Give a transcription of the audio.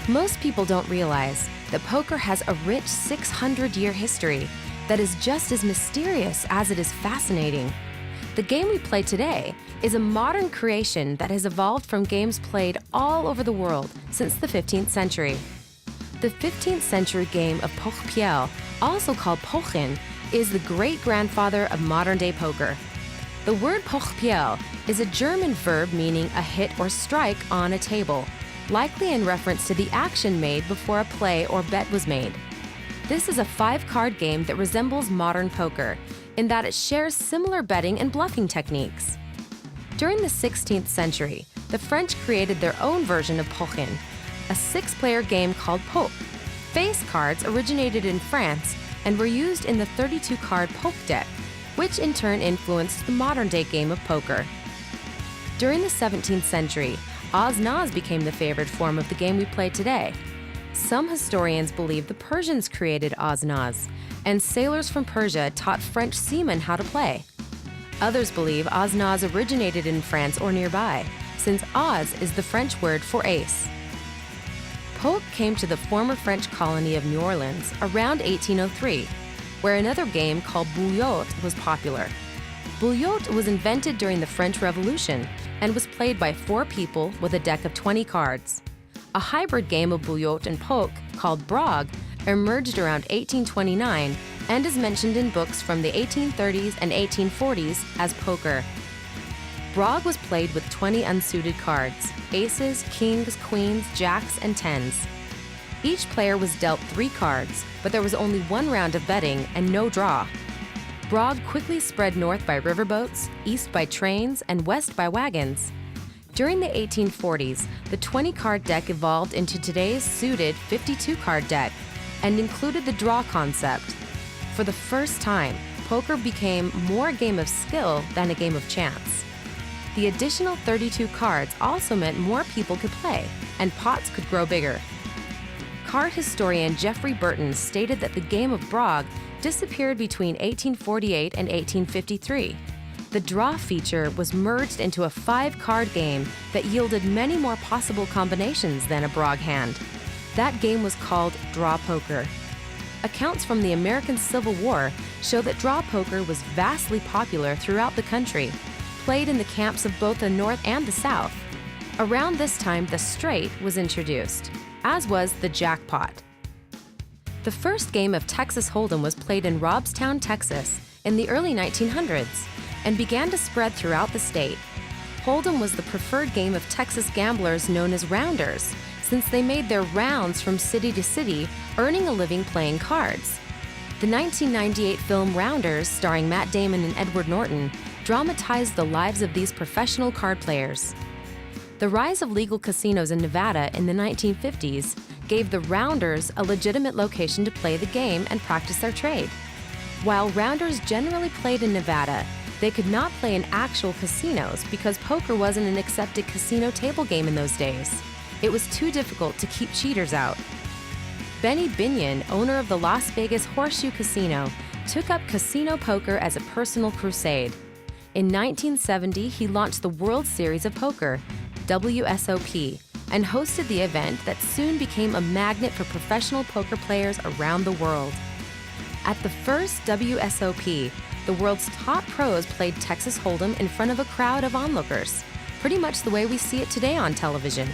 Most people don't realize that poker has a rich 600-year history that is just as mysterious as it is fascinating. The game we play today is a modern creation that has evolved from games played all over the world since the 15th century. The 15th century game of POKER, also called Pochen, is the great-grandfather of modern-day poker. The word POKER is a German verb meaning a hit or strike on a table, likely in reference to the action made before a play or bet was made. This is a 5-card game that resembles modern poker in that it shares similar betting and bluffing techniques. During the 16th century, the French created their own version of Pochen, a 6-player game called Poke. Face cards originated in France and were used in the 32-card Poke deck, which in turn influenced the modern-day game of poker. During the 17th century, Oz-Noz became the favorite form of the game we play today. Some historians believe the Persians created Oz-Noz, and sailors from Persia taught French seamen how to play. Others believe Oz-Noz originated in France or nearby, since Oz is the French word for ace. Poke came to the former French colony of New Orleans around 1803, where another game called Bouillotte was popular. Bouillotte was invented during the French Revolution and was played by 4 people with a deck of 20 cards. A hybrid game of Bouillotte and Poke called Brog emerged around 1829 and is mentioned in books from the 1830s and 1840s as poker. Brog was played with 20 unsuited cards: aces, kings, queens, jacks, and tens. Each player was dealt 3 cards, but there was only 1 round of betting and no draw. Brog quickly spread north by riverboats, east by trains, and west by wagons. During the 1840s, the 20-card deck evolved into today's suited 52-card deck and included the draw concept. For the first time, poker became more a game of skill than a game of chance. The additional 32 cards also meant more people could play, and pots could grow bigger. Card historian Jeffrey Burton stated that the game of Brog disappeared between 1848 and 1853. The draw feature was merged into a 5-card game that yielded many more possible combinations than a Brog hand. That game was called draw poker. Accounts from the American Civil War show that draw poker was vastly popular throughout the country, played in the camps of both the North and the South. Around this time, the straight was introduced, as was the jackpot. The first game of Texas Hold'em was played in Robstown, Texas, in the early 1900s and began to spread throughout the state. Hold'em was the preferred game of Texas gamblers known as rounders, since they made their rounds from city to city, earning a living playing cards. The 1998 film Rounders, starring Matt Damon and Edward Norton, dramatized the lives of these professional card players. The rise of legal casinos in Nevada in the 1950s gave the rounders a legitimate location to play the game and practice their trade. While rounders generally played in Nevada, they could not play in actual casinos because poker wasn't an accepted casino table game in those days. It was too difficult to keep cheaters out. Benny Binion, owner of the Las Vegas Horseshoe Casino, took up casino poker as a personal crusade. In 1970, he launched the World Series of Poker, WSOP, and hosted the event that soon became a magnet for professional poker players around the world. At the first WSOP, the world's top pros played Texas Hold'em in front of a crowd of onlookers, pretty much the way we see it today on television.